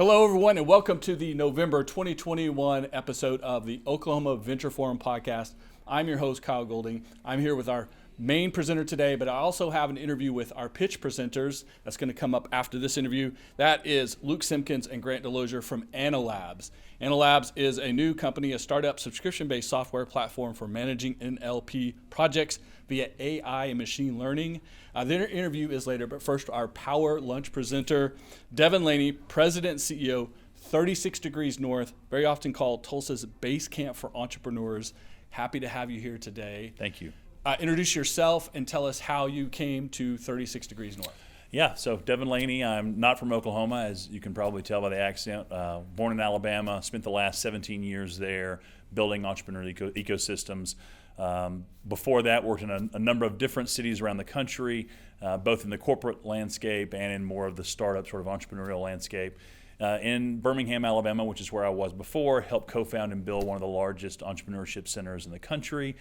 Hello, everyone, and welcome to the November 2021 episode of the Oklahoma Venture Forum podcast. I'm your host, Kyle Golding. I'm here with our main presenter today, but I also have an interview with our pitch presenters that's going to come up after this interview. That is Luke Simkins and DeLozier from AnnoLab. AnnoLab is a new company, a startup subscription-based software platform for managing NLP projects via AI and machine learning. The interview is later, but first our Power Lunch presenter, Devin Laney, President and CEO, 36 Degrees North, very often called Tulsa's base camp for entrepreneurs. Happy to have you here today. Thank you. Introduce yourself and tell us how you came to 36 Degrees North. Yeah, so Devin Laney, I'm not from Oklahoma, as you can probably tell by the accent. Born in Alabama, spent the last 17 years there building entrepreneurial ecosystems. Before that, worked in a number of different cities around the country, both in the corporate landscape and in more of the startup sort of entrepreneurial landscape. In Birmingham, Alabama, which is where I was before, helped co-found and build one of the largest entrepreneurship centers in the country,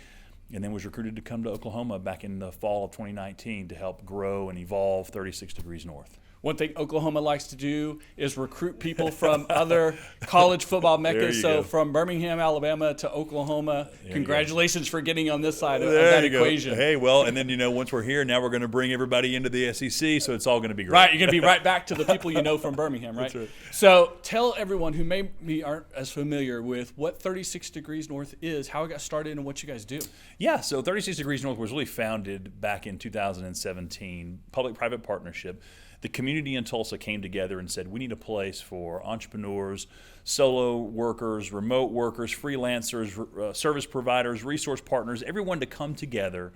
and then was recruited to come to Oklahoma back in the fall of 2019 to help grow and evolve 36 Degrees North. One thing Oklahoma likes to do is recruit people from other college football meccas. So from Birmingham, Alabama to Oklahoma, congratulations for getting on this side of that equation. Hey, well, and then, once we're here, now we're going to bring everybody into the SEC, so it's all going to be great. Right, you're going to be right back to the people you know from Birmingham, right? That's right. So tell everyone who maybe aren't as familiar with what 36 Degrees North is, how it got started, and what you guys do. Yeah, so 36 Degrees North was really founded back in 2017, public-private partnership. The community in Tulsa came together and said, we need a place for entrepreneurs, solo workers, remote workers, freelancers, service providers, resource partners, everyone to come together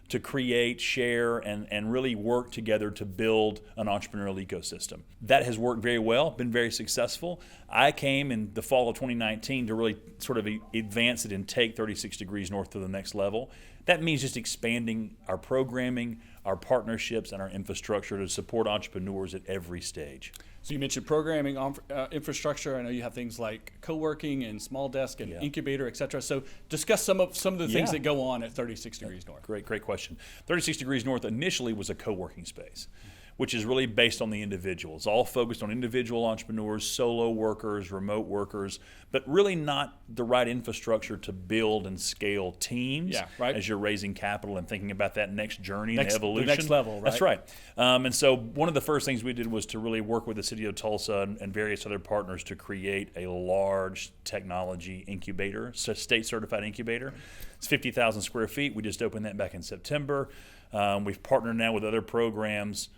to create, share, and really work together to build an entrepreneurial ecosystem. That has worked very well, been very successful. I came in the fall of 2019 to really sort of advance it and take 36 Degrees North to the next level. That means just expanding our programming, our partnerships, and our infrastructure to support entrepreneurs at every stage. So you mentioned programming, infrastructure. I know you have things like co-working and small desk and incubator, et cetera. So discuss some of the things that go on at 36 Degrees North. Great question. 36 Degrees North initially was a co-working space, which is really based on the individual. It's all focused on individual entrepreneurs, solo workers, remote workers, but really not the right infrastructure to build and scale teams as you're raising capital and thinking about that next journey and evolution. The next level, right? That's right. And so one of the first things we did was to really work with the city of Tulsa and various other partners to create a large technology incubator, state-certified incubator. It's 50,000 square feet. We just opened that back in September. We've partnered now with other programs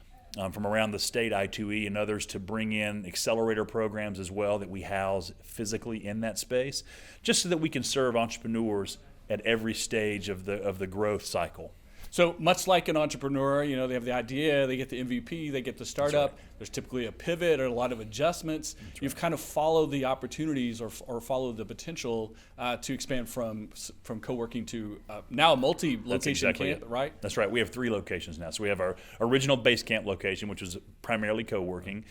from around the state, I2E and others, to bring in accelerator programs as well that we house physically in that space, just so that we can serve entrepreneurs at every stage of the growth cycle. So much like an entrepreneur, they have the idea, they get the MVP, they get the startup. Right. There's typically a pivot or a lot of adjustments. Right. You've kind of followed the opportunities or followed the potential to expand from co-working to now a multi-location camp, right? That's right. We have 3 locations now. So we have our original base camp location, which was primarily co-working.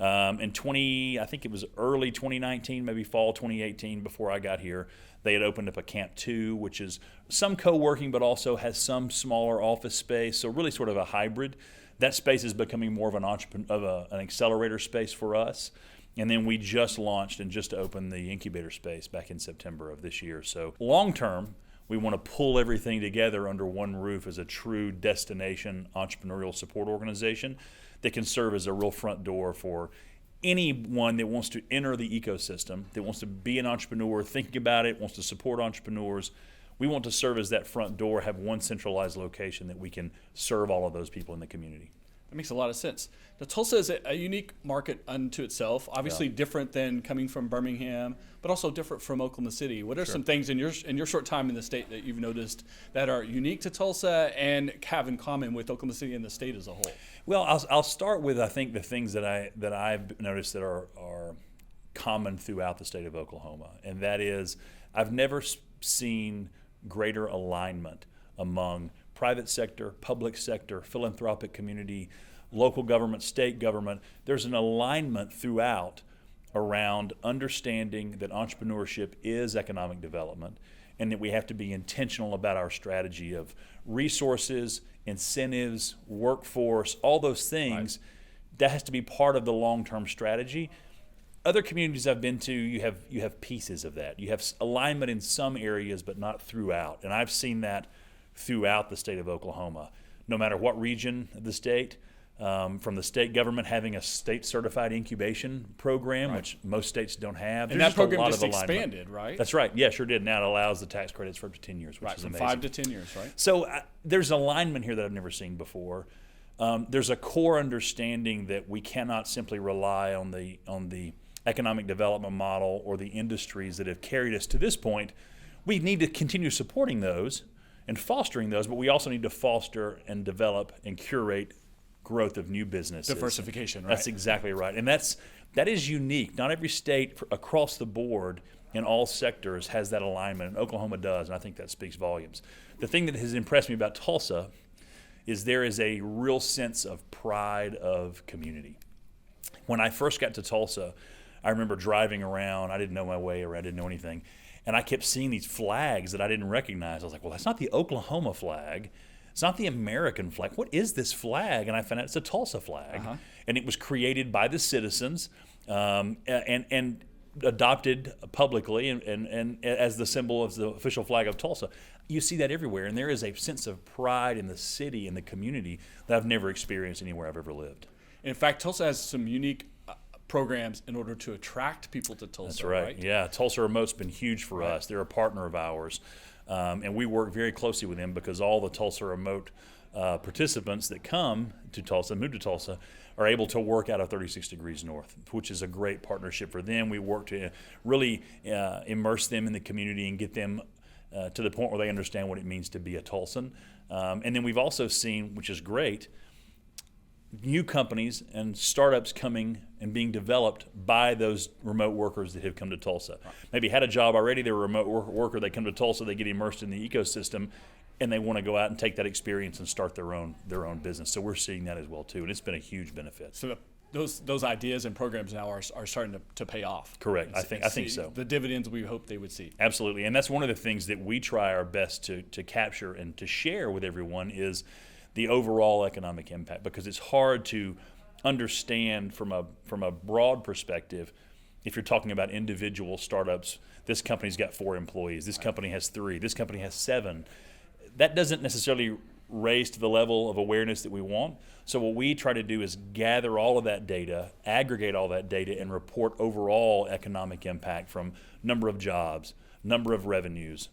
I think it was early 2019, maybe fall 2018 before I got here, they had opened up a Camp 2, which is some co-working but also has some smaller office space, so really sort of a hybrid. That space is becoming more of an accelerator space for us. And then we just launched and just opened the incubator space back in September of this year. So long term, we want to pull everything together under one roof as a true destination entrepreneurial support organization that can serve as a real front door for anyone that wants to enter the ecosystem, that wants to be an entrepreneur, thinking about it, wants to support entrepreneurs. We want to serve as that front door, have one centralized location that we can serve all of those people in the community. That makes a lot of sense. Now, Tulsa is a unique market unto itself, obviously different than coming from Birmingham, but also different from Oklahoma City. What are some things in your short time in the state that you've noticed that are unique to Tulsa and have in common with Oklahoma City and the state as a whole? Well, I'll start with, I think, the things that I've noticed that are common throughout the state of Oklahoma, and that is I've never seen greater alignment among private sector, public sector, philanthropic community, local government, state government. There's an alignment throughout around understanding that entrepreneurship is economic development and that we have to be intentional about our strategy of resources, incentives, workforce, all those things. That has to be part of the long-term strategy. Other communities I've been to, you have pieces of that. You have alignment in some areas, but not throughout. And I've seen that throughout the state of Oklahoma. No matter what region of the state, from the state government having a state-certified incubation program, which most states don't have. And that program just expanded, right? That's right. Yeah, sure did. Now it allows the tax credits for up to 10 years, which is from amazing. 5 to 10 years, right? So there's alignment here that I've never seen before. There's a core understanding that we cannot simply rely on the economic development model or the industries that have carried us to this point. We need to continue supporting those and fostering those, but we also need to foster and develop and curate growth of new businesses. Diversification, right? That's exactly right. And that is unique. Not every state across the board in all sectors has that alignment, and Oklahoma does, and I think that speaks volumes. The thing that has impressed me about Tulsa is there is a real sense of pride of community. When I first got to Tulsa, I remember driving around. I didn't know my way around. I didn't know anything. And I kept seeing these flags that I didn't recognize. I was like, well, that's not the Oklahoma flag. It's not the American flag. What is this flag? And I found out it's a Tulsa flag. And it was created by the citizens and adopted publicly and as the symbol of the official flag of Tulsa. You see that everywhere. And there is a sense of pride in the city and the community that I've never experienced anywhere I've ever lived. In fact, Tulsa has some unique programs in order to attract people to Tulsa. That's right. Yeah, Tulsa Remote's been huge for us. They're a partner of ours. And we work very closely with them because all the Tulsa Remote participants that come to Tulsa, move to Tulsa, are able to work out of 36 Degrees North, which is a great partnership for them. We work to really immerse them in the community and get them to the point where they understand what it means to be a Tulsan. And then we've also seen, which is great, new companies and startups coming and being developed by those remote workers that have come to Tulsa. Maybe had a job already, they're a remote worker, they come to Tulsa, they get immersed in the ecosystem, and they want to go out and take that experience and start their own business. So we're seeing that as well too, and it's been a huge benefit. So those ideas and programs now are starting to pay off. Correct. I think so. The dividends we hope they would see. Absolutely, and that's one of the things that we try our best to capture and to share with everyone is the overall economic impact, because it's hard to understand from a broad perspective. If you're talking about individual startups, this company's got 4 employees, this company has 3, this company has 7. That doesn't necessarily raise to the level of awareness that we want. So what we try to do is gather all of that data, aggregate all that data, and report overall economic impact from number of jobs, number of revenues,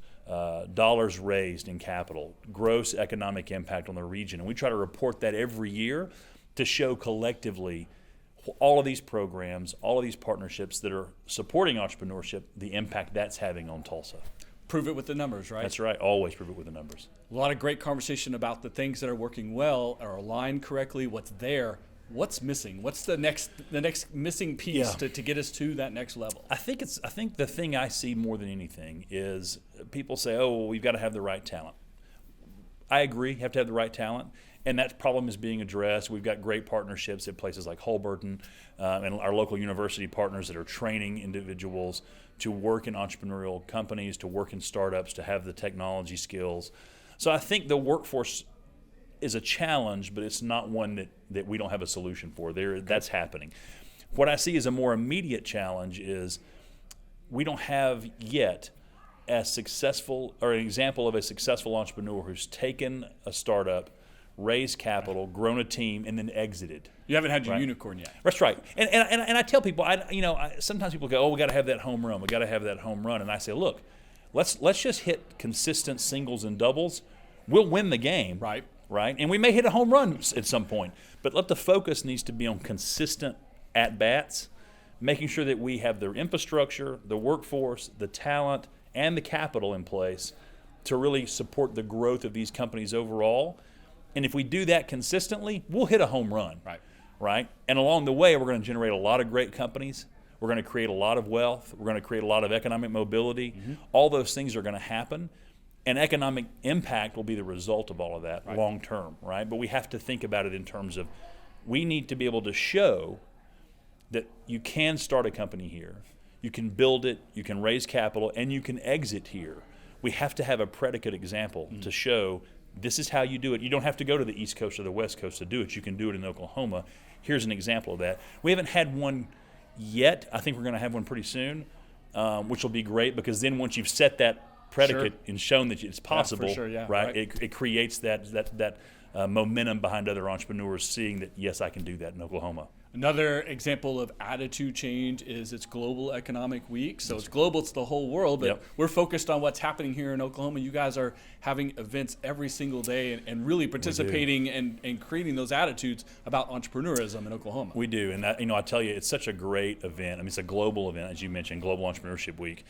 dollars raised in capital, gross economic impact on the region. And we try to report that every year to show collectively all of these programs, all of these partnerships that are supporting entrepreneurship, the impact that's having on Tulsa. Prove it with the numbers, right? That's right. Always prove it with the numbers. A lot of great conversation about the things that are working well, are aligned correctly, what's there. What's missing? What's the next missing piece to get us to that next level? I think the thing I see more than anything is people say, "Oh, well, we've got to have the right talent." I agree, you have to have the right talent, and that problem is being addressed. We've got great partnerships at places like Holberton and our local university partners that are training individuals to work in entrepreneurial companies, to work in startups, to have the technology skills. So I think the workforce is a challenge, but it's not one that we don't have a solution for. That's happening. What I see as a more immediate challenge is we don't have yet a successful or an example of a successful entrepreneur who's taken a startup, raised capital, grown a team, and then exited. You haven't had your unicorn yet. That's right. And I tell people, sometimes people go, "Oh, we got to have that home run. We got to have that home run." And I say, "Look, let's just hit consistent singles and doubles. We'll win the game." Right? And we may hit a home run at some point, but the focus needs to be on consistent at-bats, making sure that we have the infrastructure, the workforce, the talent, and the capital in place to really support the growth of these companies overall. And if we do that consistently, we'll hit a home run. Right? And along the way, we're going to generate a lot of great companies. We're going to create a lot of wealth. We're going to create a lot of economic mobility. All those things are going to happen. And economic impact will be the result of all of that long term, right? But we have to think about it in terms of we need to be able to show that you can start a company here, you can build it, you can raise capital, and you can exit here. We have to have a predicate example to show this is how you do it. You don't have to go to the East Coast or the West Coast to do it. You can do it in Oklahoma. Here's an example of that. We haven't had one yet. I think we're going to have one pretty soon, which will be great, because then once you've set that predicate and shown that it's possible, right? It creates that momentum behind other entrepreneurs seeing that, yes, I can do that in Oklahoma. Another example of attitude change is it's Global Economic Week. So it's global, it's the whole world, but we're focused on what's happening here in Oklahoma. You guys are having events every single day and really participating and creating those attitudes about entrepreneurism in Oklahoma. We do, and that, I tell you, it's such a great event. I mean, it's a global event, as you mentioned, Global Entrepreneurship Week.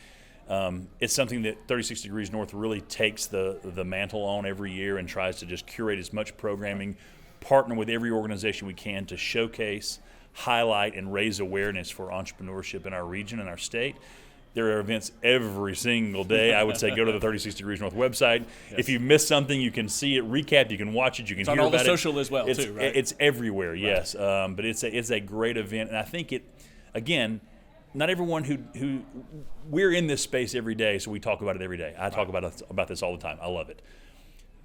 It's something that 36 Degrees North really takes the mantle on every year and tries to just curate as much programming, partner with every organization we can to showcase, highlight, and raise awareness for entrepreneurship in our region and our state. There are events every single day. I would say go to the 36 Degrees North website. If you miss something, you can see it recapped, you can watch it, you can hear about it. It's on all the social as well, too, right? It's everywhere, yes. But it's a great event, and I think again, not everyone who we're in this space every day, so we talk about it every day. I talk about this all the time. I love it.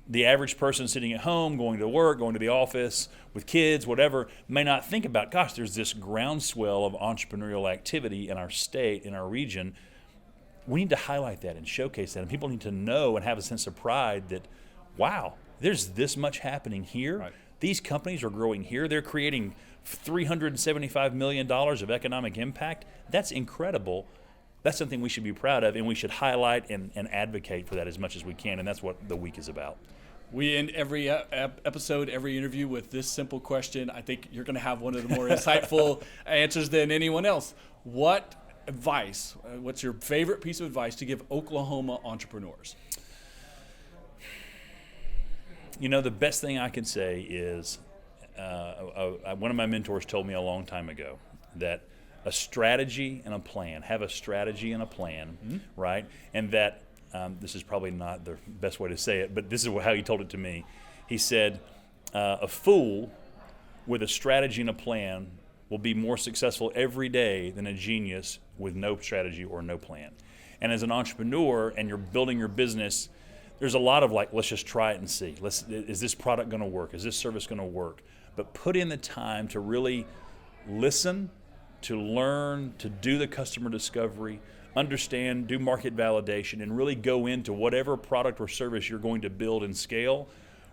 The average person sitting at home, going to work, going to the office, with kids, whatever, may not think about, gosh, there's this groundswell of entrepreneurial activity in our state, in our region. We need to highlight that and showcase that, and people need to know and have a sense of pride that, wow, there's this much happening here. Right. These companies are growing here. They're creating $375 million of economic impact. That's incredible. That's something we should be proud of, and we should highlight and advocate for that as much as we can, and that's what the week is about. We end every episode, every interview with this simple question. I think you're going to have one of the more insightful answers than anyone else. What advice, what's your favorite piece of advice to give Oklahoma entrepreneurs? The best thing I can say is one of my mentors told me a long time ago that a strategy and a plan, have a strategy and a plan, right? And that, this is probably not the best way to say it, but this is how he told it to me. He said, a fool with a strategy and a plan will be more successful every day than a genius with no strategy or no plan. And as an entrepreneur and you're building your business, there's a lot of let's just try it and see. Is this product going to work? Is this service going to work? But put in the time to really listen, to learn, to do the customer discovery, understand, do market validation, and really go into whatever product or service you're going to build and scale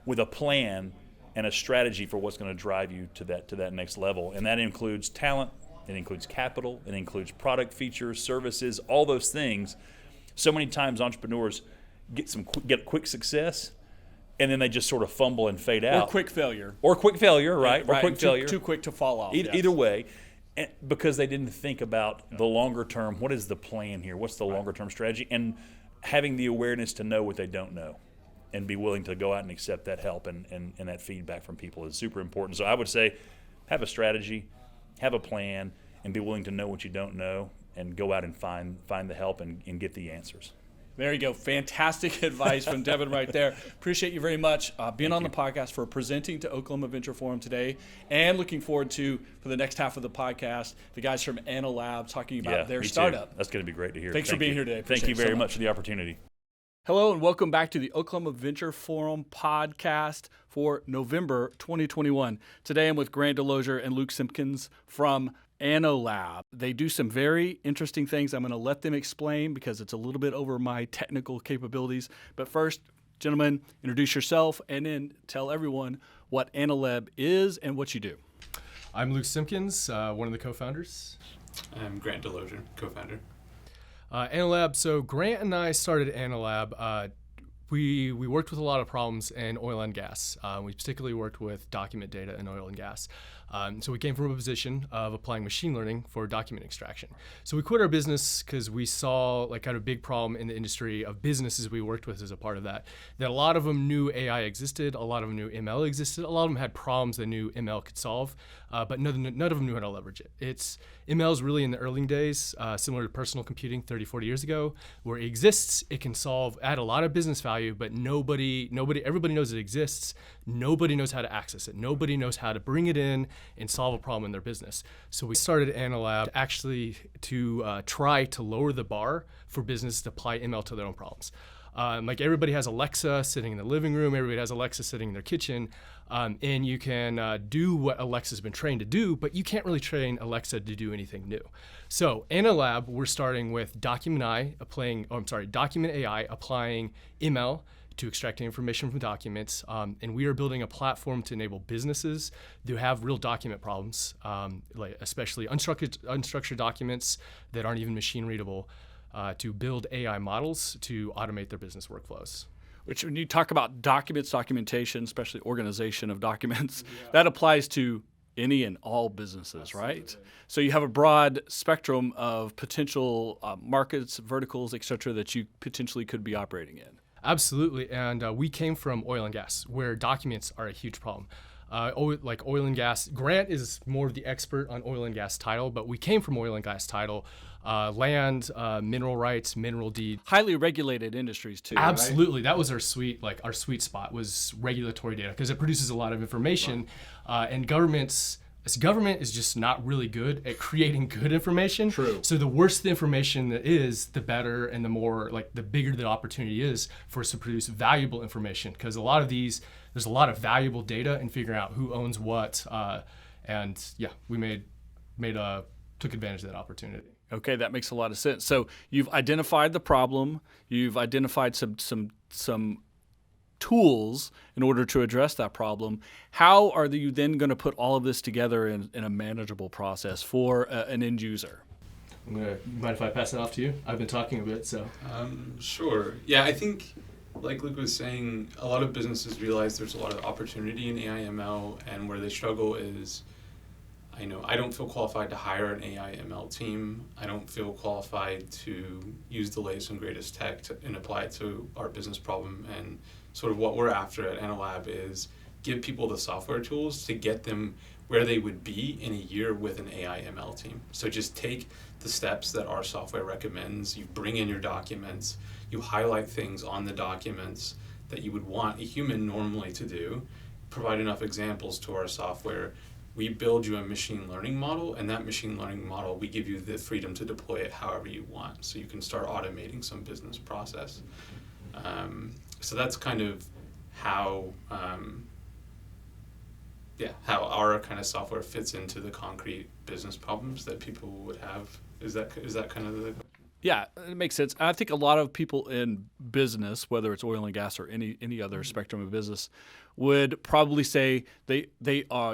with a plan and a strategy for what's going to drive you to that next level. And that includes talent, it includes capital, it includes product features, services, all those things. So many times entrepreneurs get quick success, and then they just sort of fumble and fade out. Or quick failure. Right? Or quick failure. Too quick to fall off. Either way. And because they didn't think about the longer term, what is the plan here? What's the longer term strategy? And having the awareness to know what they don't know and be willing to go out and accept that help and that feedback from people is super important. So I would say have a strategy, have a plan, and be willing to know what you don't know and go out and find the help and get the answers. There you go. Fantastic advice from Devin right there. Appreciate you very much being on the podcast, for presenting to Oklahoma Venture Forum today, and looking forward to, for the next half of the podcast, the guys from AnnoLab talking about their startup. Too. That's going to be great to hear. Thanks for being here today. Thank you very much for the opportunity. Hello and welcome back to the Oklahoma Venture Forum podcast for November 2021. Today I'm with Grant DeLozier and Luke Simkins from AnnoLab. They do some very interesting things. I'm going to let them explain because it's a little bit over my technical capabilities. But first, gentlemen, introduce yourself and then tell everyone what AnnoLab is and what you do. I'm Luke Simkins, one of the co-founders. I'm Grant DeLozier, co-founder. AnnoLab, so Grant and I started AnnoLab. We worked with a lot of problems in oil and gas. We particularly worked with document data in oil and gas. So we came from a position of applying machine learning for document extraction. So we quit our business because we saw kind of a big problem in the industry of businesses we worked with as a part of that a lot of them knew AI existed, a lot of them knew ML existed, a lot of them had problems they knew ML could solve, but none of them knew how to leverage it. ML is really in the early days, similar to personal computing 30, 40 years ago, where it exists, it can add a lot of business value, but everybody knows it exists. Nobody knows how to access it. Nobody knows how to bring it in and solve a problem in their business. So we started AnnoLab actually to try to lower the bar for businesses to apply ML to their own problems. Like everybody has Alexa sitting in the living room, everybody has Alexa sitting in their kitchen, and you can do what Alexa's been trained to do, but you can't really train Alexa to do anything new. So AnnoLab, we're starting with Document AI applying ML to extracting information from documents, and we are building a platform to enable businesses who have real document problems, like especially unstructured documents that aren't even machine readable, to build AI models to automate their business workflows. Which, when you talk about documents, documentation, especially organization of documents, that applies to any and all businesses, right? So you have a broad spectrum of potential markets, verticals, et cetera, that you potentially could be operating in. Absolutely, and we came from oil and gas, where documents are a huge problem. Like oil and gas, Grant is more of the expert on oil and gas title, but we came from oil and gas title, land, mineral rights, mineral deed. Highly regulated industries too. Absolutely, right? That was our sweet spot was regulatory data, because it produces a lot of information, and government is just not really good at creating good information. True. So the worse the information that is, the better, and the more, like, the bigger the opportunity is for us to produce valuable information. Because there's a lot of valuable data in figuring out who owns what, and yeah, we took advantage of that opportunity. Okay, that makes a lot of sense. So you've identified the problem. You've identified some tools in order to address that problem. How are you then going to put all of this together in a manageable process for an end user? Mind if I pass it off to you? I've been talking a bit, so. Sure. Yeah, I think, like Luke was saying, a lot of businesses realize there's a lot of opportunity in AI ML, and where they struggle is, I don't feel qualified to hire an AI ML team. I don't feel qualified to use the latest and greatest tech and apply it to our business problem. And sort of what we're after at AnnoLab is give people the software tools to get them where they would be in a year with an AI ML team. So just take the steps that our software recommends. You bring in your documents, you highlight things on the documents that you would want a human normally to do, provide enough examples to our software. We build you a machine learning model, and that machine learning model, we give you the freedom to deploy it however you want. So you can start automating some business process. So that's kind of how our kind of software fits into the concrete business problems that people would have. Is that kind of the... Yeah, it makes sense. I think a lot of people in business, whether it's oil and gas or any other spectrum of business, would probably say they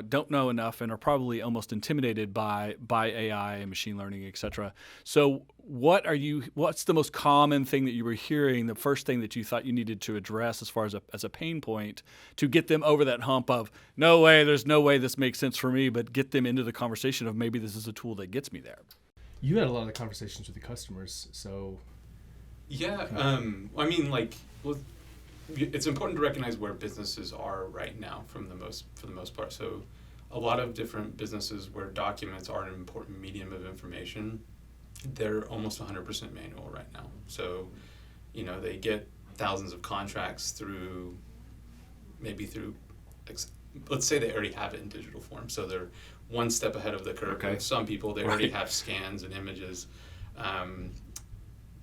don't know enough and are probably almost intimidated by AI and machine learning, et cetera. So what's the most common thing that you were hearing, the first thing that you thought you needed to address as far as a pain point to get them over that hump of, there's no way this makes sense for me, but get them into the conversation of maybe this is a tool that gets me there? You had a lot of conversations with the customers, so... Yeah, it's important to recognize where businesses are right now for the most part. So a lot of different businesses where documents are an important medium of information, they're almost 100% manual right now. So, they get thousands of contracts through, let's say they already have it in digital form. So they're one step ahead of the curve. Okay. With some people, they already have scans and images.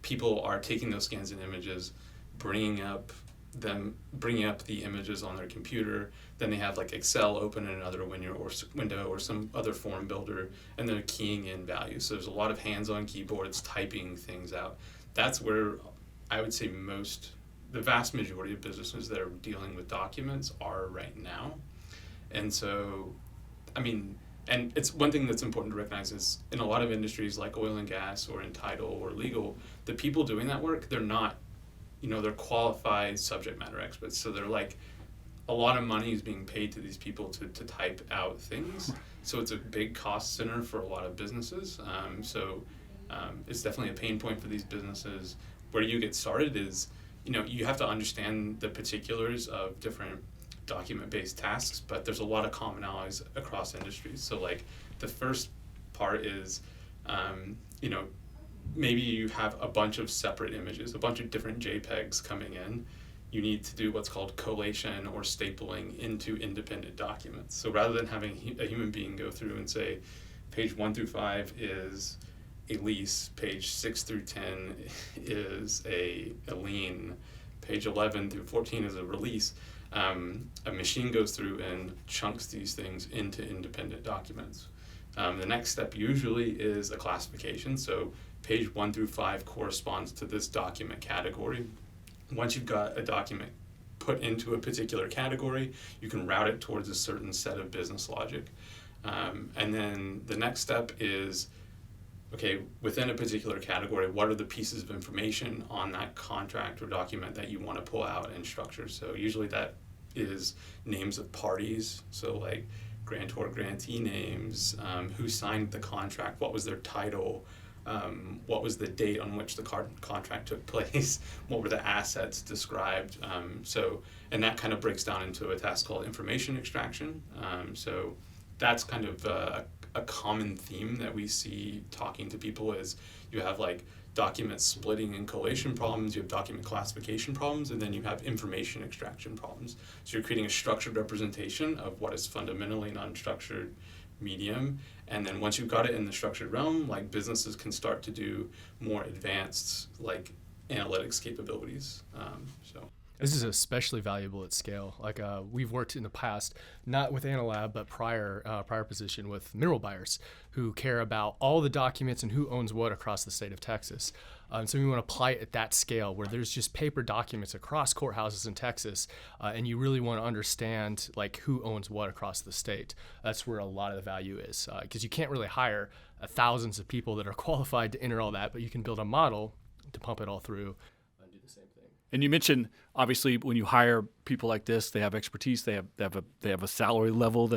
People are taking those scans and images, bringing up the images on their computer. Then they have like Excel open in another window or some other form builder, and they're keying in values. So there's a lot of hands on keyboards typing things out. That's where I would say the vast majority of businesses that are dealing with documents are right now. And so, and it's one thing that's important to recognize is in a lot of industries like oil and gas or in title or legal, the people doing that work, they're not, they're qualified subject matter experts. So they're like, a lot of money is being paid to these people to type out things. So it's a big cost center for a lot of businesses. It's definitely a pain point for these businesses. Where you get started is, you have to understand the particulars of different document-based tasks, but there's a lot of commonalities across industries. So like the first part is, maybe you have a bunch of separate images, a bunch of different JPEGs coming in. You need to do what's called collation or stapling into independent documents. So rather than having a human being go through and say, page 1 through 5 is a lease, page 6 through 10 is a lien, page 11 through 14 is a release. A machine goes through and chunks these things into independent documents. The next step usually is a classification. So page 1 through 5 corresponds to this document category. Once you've got a document put into a particular category, you can route it towards a certain set of business logic. And then the next step is, okay, within a particular category, what are the pieces of information on that contract or document that you want to pull out and structure? So usually that is names of parties, so like grantor, grantee names, who signed the contract, what was their title, what was the date on which the contract took place, what were the assets described. And that kind of breaks down into a task called information extraction. So that's kind of a common theme that we see talking to people is you have like document splitting and collation problems, you have document classification problems, and then you have information extraction problems. So you're creating a structured representation of what is fundamentally an unstructured medium, and then once you've got it in the structured realm, like businesses can start to do more advanced like analytics capabilities. This is especially valuable at scale. Like we've worked in the past, not with AnnoLab, but prior position with mineral buyers who care about all the documents and who owns what across the state of Texas. So we want to apply it at that scale where there's just paper documents across courthouses in Texas, and you really want to understand like who owns what across the state. That's where a lot of the value is, because you can't really hire thousands of people that are qualified to enter all that, but you can build a model to pump it all through and do the same thing. And you mentioned, obviously, when you hire people like this, they have expertise, they have a salary level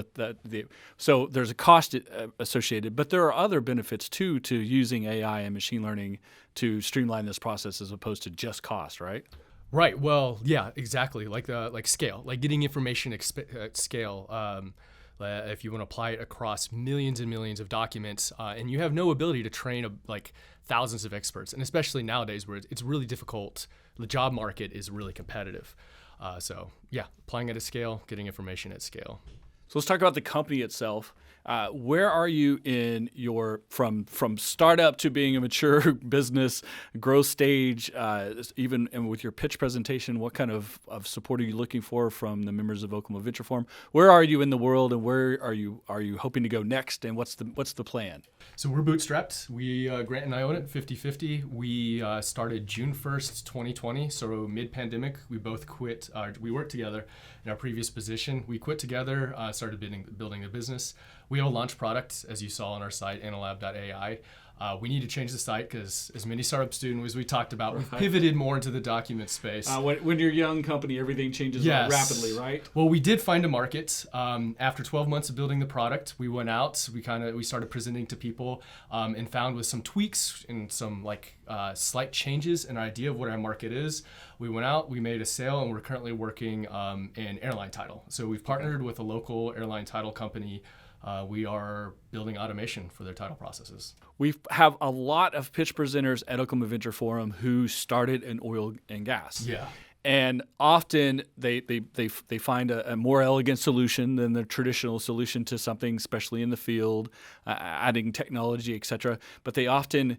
so there's a cost associated, but there are other benefits too to using AI and machine learning to streamline this process as opposed to just cost, right? Right. Well, yeah, exactly. Like scale, like getting information at scale. If you want to apply it across millions and millions of documents, and you have no ability to train like thousands of experts, and especially nowadays where it's really difficult, the job market is really competitive. So yeah, applying it at scale, getting information at scale. So let's talk about the company itself. Where are you in your from startup to being a mature business growth stage? Even and with your pitch presentation, what kind of support are you looking for from the members of Oklahoma Venture Forum? Where are you in the world, and where are you hoping to go next? And what's the plan? So we're bootstrapped. We Grant and I own it 50-50. We started June 1st, 2020. So mid-pandemic, we both quit. We worked together in our previous position. We quit together, started building a business. We have a launch product, as you saw on our site, AnnoLab.ai. We need to change the site because, as many startups do, as we talked about, we've pivoted more into the document space. When you're a young company, everything changes rapidly, right? Well, we did find a market. After 12 months of building the product, we went out. We started presenting to people and found with some tweaks and some slight changes in our idea of what our market is. We went out, we made a sale, and we're currently working in airline title. So we've partnered with a local airline title company. We are building automation for their title processes. We have a lot of pitch presenters at Oklahoma Venture Forum who started in oil and gas. Yeah. And often they find a more elegant solution than the traditional solution to something, especially in the field, adding technology, et cetera. But they often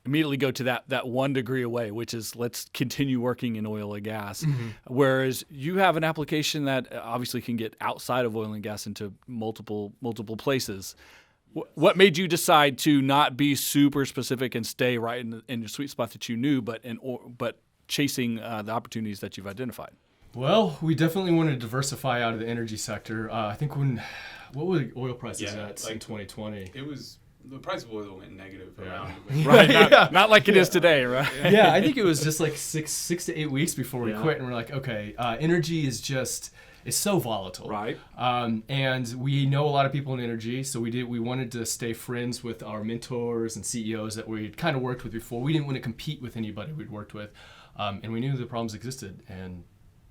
immediately go to that 1 degree away, which is let's continue working in oil and gas. Mm-hmm. Whereas you have an application that obviously can get outside of oil and gas into multiple places. What made you decide to not be super specific and stay right in the sweet spot that you knew, but chasing the opportunities that you've identified? Well, we definitely wanted to diversify out of the energy sector. I think what were the oil prices at in 2020? It was, the price of oil went negative around. Right, not like it is today, right? Yeah, I think it was just like six to 8 weeks before we quit, and we're like, okay, energy is just, it's so volatile. Right. And we know a lot of people in energy, so we wanted to stay friends with our mentors and CEOs that we'd kind of worked with before. We didn't want to compete with anybody we'd worked with. And we knew the problems existed in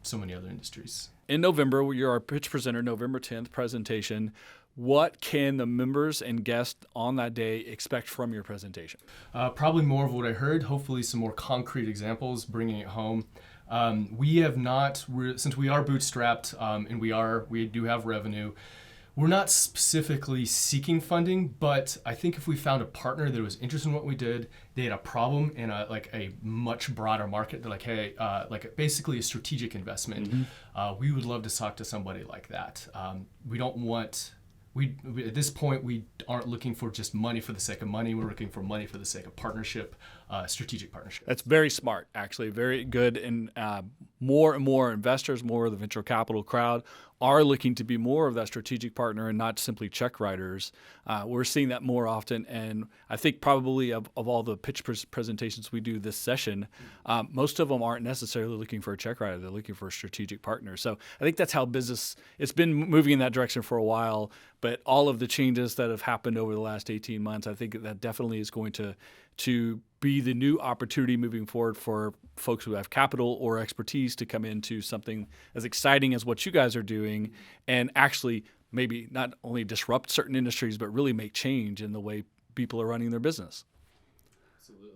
so many other industries. In November, you're our pitch presenter, November 10th presentation. What can the members and guests on that day expect from your presentation? Probably more of what I heard, hopefully some more concrete examples, bringing it home. We have not, since we are bootstrapped and we do have revenue, We're not specifically seeking funding, but I think if we found a partner that was interested in what we did, they had a problem in a much broader market, they're like, hey, like basically a strategic investment, we would love to talk to somebody like that. We don't want, we at this point, we aren't looking for just money for the sake of money. We're looking for money for the sake of partnership, strategic partnership. That's very smart, actually, very good. And more and more investors, more of the venture capital crowd are looking to be more of that strategic partner and not simply check writers. We're seeing that more often. And I think probably of all the pitch presentations we do this session, most of them aren't necessarily looking for a check writer. They're looking for a strategic partner. So I think that's how business, it's been moving in that direction for a while. But all of the changes that have happened over the last 18 months, I think that definitely is going to be the new opportunity moving forward for folks who have capital or expertise to come into something as exciting as what you guys are doing and actually maybe not only disrupt certain industries, but really make change in the way people are running their business. Absolutely.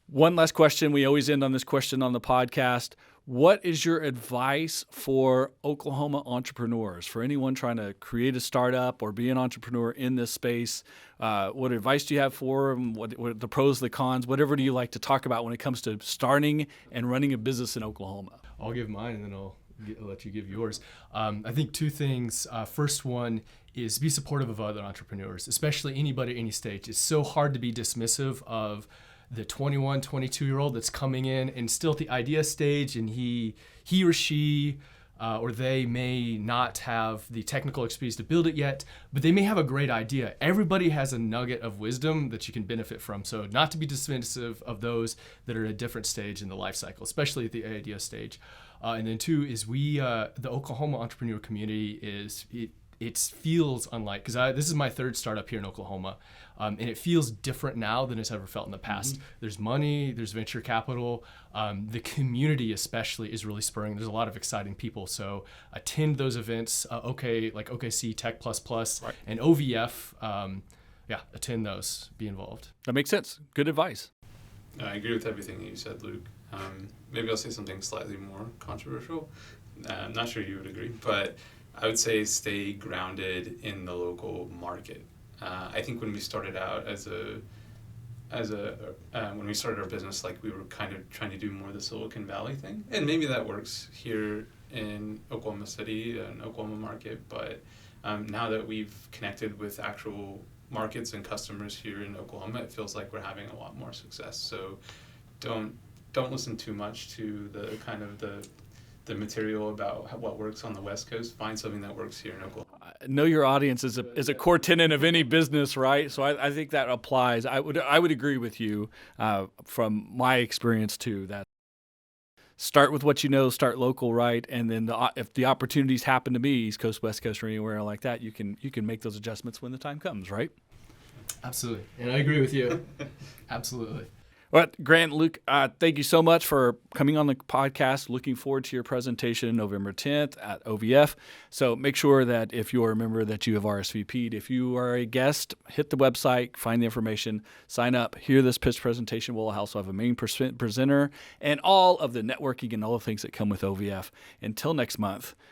One last question. We always end on this question on the podcast. What is your advice for Oklahoma entrepreneurs, for anyone trying to create a startup or be an entrepreneur in this space? What advice do you have for them? What the pros, the cons, whatever do you like to talk about when it comes to starting and running a business in Oklahoma? I'll give mine and then I'll let you give yours. I think two things. First one is be supportive of other entrepreneurs, especially anybody at any stage. It's so hard to be dismissive of the 21, 22-year-old that's coming in and still at the idea stage, and he or she or they may not have the technical expertise to build it yet, but they may have a great idea. Everybody has a nugget of wisdom that you can benefit from. So not to be dismissive of those that are at a different stage in the life cycle, especially at the idea stage. And then two is the Oklahoma entrepreneur community it feels unlike, because this is my third startup here in Oklahoma, and it feels different now than it's ever felt in the past. There's money, there's venture capital, the community especially is really spurring. There's a lot of exciting people, so attend those events, like OKC Tech++, right, and OVF, attend those, be involved. That makes sense. Good advice. I agree with everything that you said, Luke. Maybe I'll say something slightly more controversial. I'm not sure you would agree, but I would say stay grounded in the local market. I think when we started out when we started our business, like we were kind of trying to do more of the Silicon Valley thing, and maybe that works here in Oklahoma City and Oklahoma market. But now that we've connected with actual markets and customers here in Oklahoma, it feels like we're having a lot more success. So don't listen too much to the kind of the material about what works on the West Coast. Find something that works here in Oklahoma. Know your audience is a core tenet of any business, right? So I think that applies. I would agree with you from my experience too, that start with what you know, start local, right? And then if the opportunities happen to be East Coast, West Coast, or anywhere like that, you can make those adjustments when the time comes, right? Absolutely, and I agree with you. Absolutely. Well, Grant, Luke, thank you so much for coming on the podcast. Looking forward to your presentation November 10th at OVF. So make sure that if you are a member that you have RSVP'd. If you are a guest, hit the website, find the information, sign up, hear this pitch presentation. We'll also have a main presenter and all of the networking and all the things that come with OVF. Until next month,